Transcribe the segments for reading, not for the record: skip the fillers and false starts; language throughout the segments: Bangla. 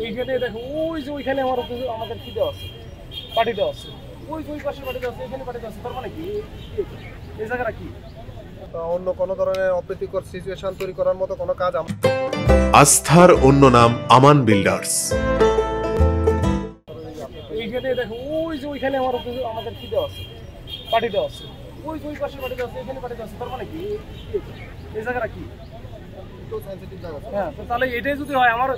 এইখানে দেখো ওই যে ওইখানে আমাদের কি দেওয়া আছে, পার্টি দেওয়া আছে, ওই যে ওই পাশে পার্টি দেওয়া আছে, এখানে পার্টি দেওয়া আছে, তার মানে কি এই জায়গাটা কি? অন্য কোনো ধরনের অপ্রীতিকর সিচুয়েশন তৈরি করার মতো কোনো কাজ আস্থার অন্য নাম আমান বিল্ডার্স। এইখানে দেখো ওই যে ওইখানে আমাদের কি দেওয়া আছে, পার্টি দেওয়া আছে, ওই যে ওই পাশে পার্টি দেওয়া আছে, এখানে পার্টি দেওয়া আছে, তার মানে কি এই জায়গাটা কি? হ্যাঁ, তো তাহলে এটাই যদি হয়, আমার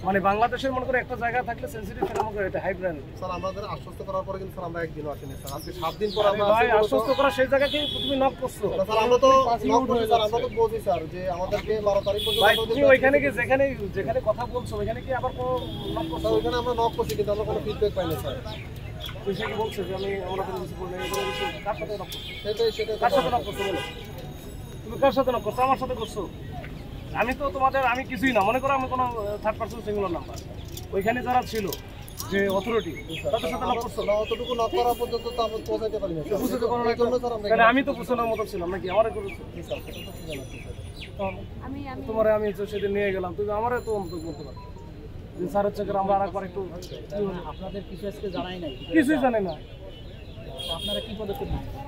মানে বাংলাদেশের মনে করে একটা জায়গা থাকলে সেন্সিটিভ মনে করে এটা হাই ব্র্যান্ড। স্যার আমাদের আশ্বস্ত করার পরে কিন্তু স্যার আমরা একদিনও আসিনি স্যার, আজকে 7 দিন পর আমরা ভাই আশ্বস্ত করা সেই জায়গাকে তুমি নক করছো। স্যার আমরা তো নক করছি স্যার, আমরা তো বলছি স্যার যে আমাদেরকে 12 তারিখ ভাই পর্যন্ত তুমি ওইখানে কি যেখানে কথা বলছো ওইখানে কি আবার কোনো নক করছো? ওইখানে আমরা নক করছি কিন্তু আমরা কোনো ফিডব্যাক পাইনি স্যার। তুই কি বলছো যে আমরা কোনো কিছু বলি না, এগুলো কিছু কার সাথে নক করছো? সেটাই কার সাথে নক করছো বলো? তুমি কার সাথে নক করছো? আমার সাথে করছো? আমি তো আমি কিছুই না, মনে করো আমি কোনো থার্ড পারসন সিঙ্গুলার নাম্বার, ওইখানে যারা ছিল যে অথরিটি তাদের সাথে নক করছো? না, অতটুকু নক করা পর্যন্ত তো আমরা পৌঁছাইতে পারিনি স্যার। বুঝতে পারো না, এই জন্য স্যার আমরা তাহলে আমি তো বুঝানোর মতো ছিলাম নাকি? আমারে করেছো স্যার সেটা তো জানা আছে স্যার। তোমারে আমি তো সেদিন নিয়ে গেলাম, তুমি আমারে তো অন্তত বলতে পারো যে স্যার হচ্ছে আমরা আরেকবার একটু আপনাদের কিছু আজকে জানাই নাই, কিছুই জানে না। আপনারা কি পদক্ষেপ নিচ্ছেন?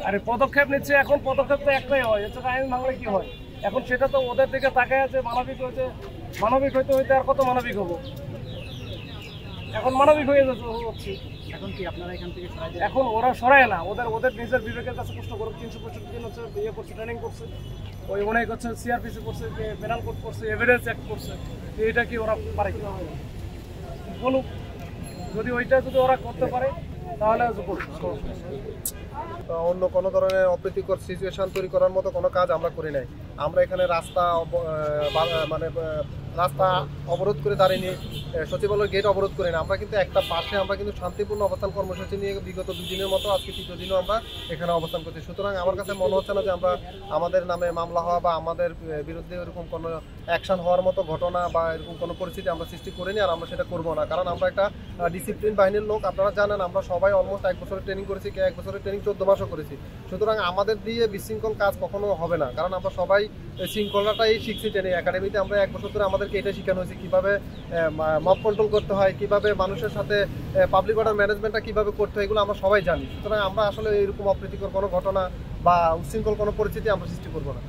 আরে পদক্ষেপ নিচ্ছে, এখন পদক্ষেপ তো একটাই হয়, হচ্ছে আইন ভাঙলে কি হয়? এখন সেটা তো ওদের দিকে তাকায় আছে, মানবিক হইতে হইতে আর কত মানবিক হবো? এখন মানবিক হয়ে যাচ্ছে। এখন কি আপনারা এখান থেকে সরাই দেন? এখন ওরা সরায় না, ওদের নিজের বিবেকের কাছে প্রশ্ন করুক। 365 দিন হচ্ছে ইয়ে করছে, ট্রেনিং করছে, ওই অনেক হচ্ছে সিআরপিসি করছে, পেনাল কোড করছে, এভিডেন্স অ্যাক্ট করছে, এটা কি ওরা পারে কি বলুক? যদি ওরা করতে পারে তাহলে অন্য কোনো ধরনের অপ্রীতিকর সিচুয়েশন তৈরি করার মতো কোনো কাজ আমরা করি নাই। আমরা এখানে রাস্তা অবরোধ করে দাঁড়িয়ে সচিবালয়ের গেট অবরোধ করি না। আমরা কিন্তু একটা পাশে আমরা কিন্তু শান্তিপূর্ণ অবস্থান কর্মসূচি নিয়ে বিগত 2 দিনের মতো আজকে 3য় দিনও আমরা এখানে অবস্থান করছি। সুতরাং আমার কাছে মনে হচ্ছে না যে আমরা আমাদের নামে মামলা হওয়া বা আমাদের বিরুদ্ধে এরকম কোনো অ্যাকশন হওয়ার মতো ঘটনা বা এরকম কোনো পরিস্থিতি আমরা সৃষ্টি করিনি, আর আমরা সেটা করবো না। কারণ আমরা একটা ডিসিপ্লিন বাহিনীর লোক, আপনারা জানেন আমরা সবাই অলমোস্ট 1 বছরের ট্রেনিং করেছি, 1 বছরের ট্রেনিং 14 মাসও করেছি। সুতরাং আমাদের দিয়ে বিশৃঙ্খল কাজ কখনো হবে না, কারণ আমরা সবাই শৃঙ্খলাটাই শিখছি ট্রেনিং একাডেমিতে। আমরা 1 বছর ধরে আমাদেরকে এটা শেখানো হয়েছে কীভাবে মব কন্ট্রোল করতে হয়, কীভাবে মানুষের সাথে পাবলিক অর্ডার ম্যানেজমেন্টটা কীভাবে করতে হয়, এগুলো আমরা সবাই জানি। সুতরাং আমরা আসলে এরকম অপ্রীতিকর কোনো ঘটনা বা উচ্ছৃঙ্খল কোনো পরিস্থিতি আমরা সৃষ্টি করবো না।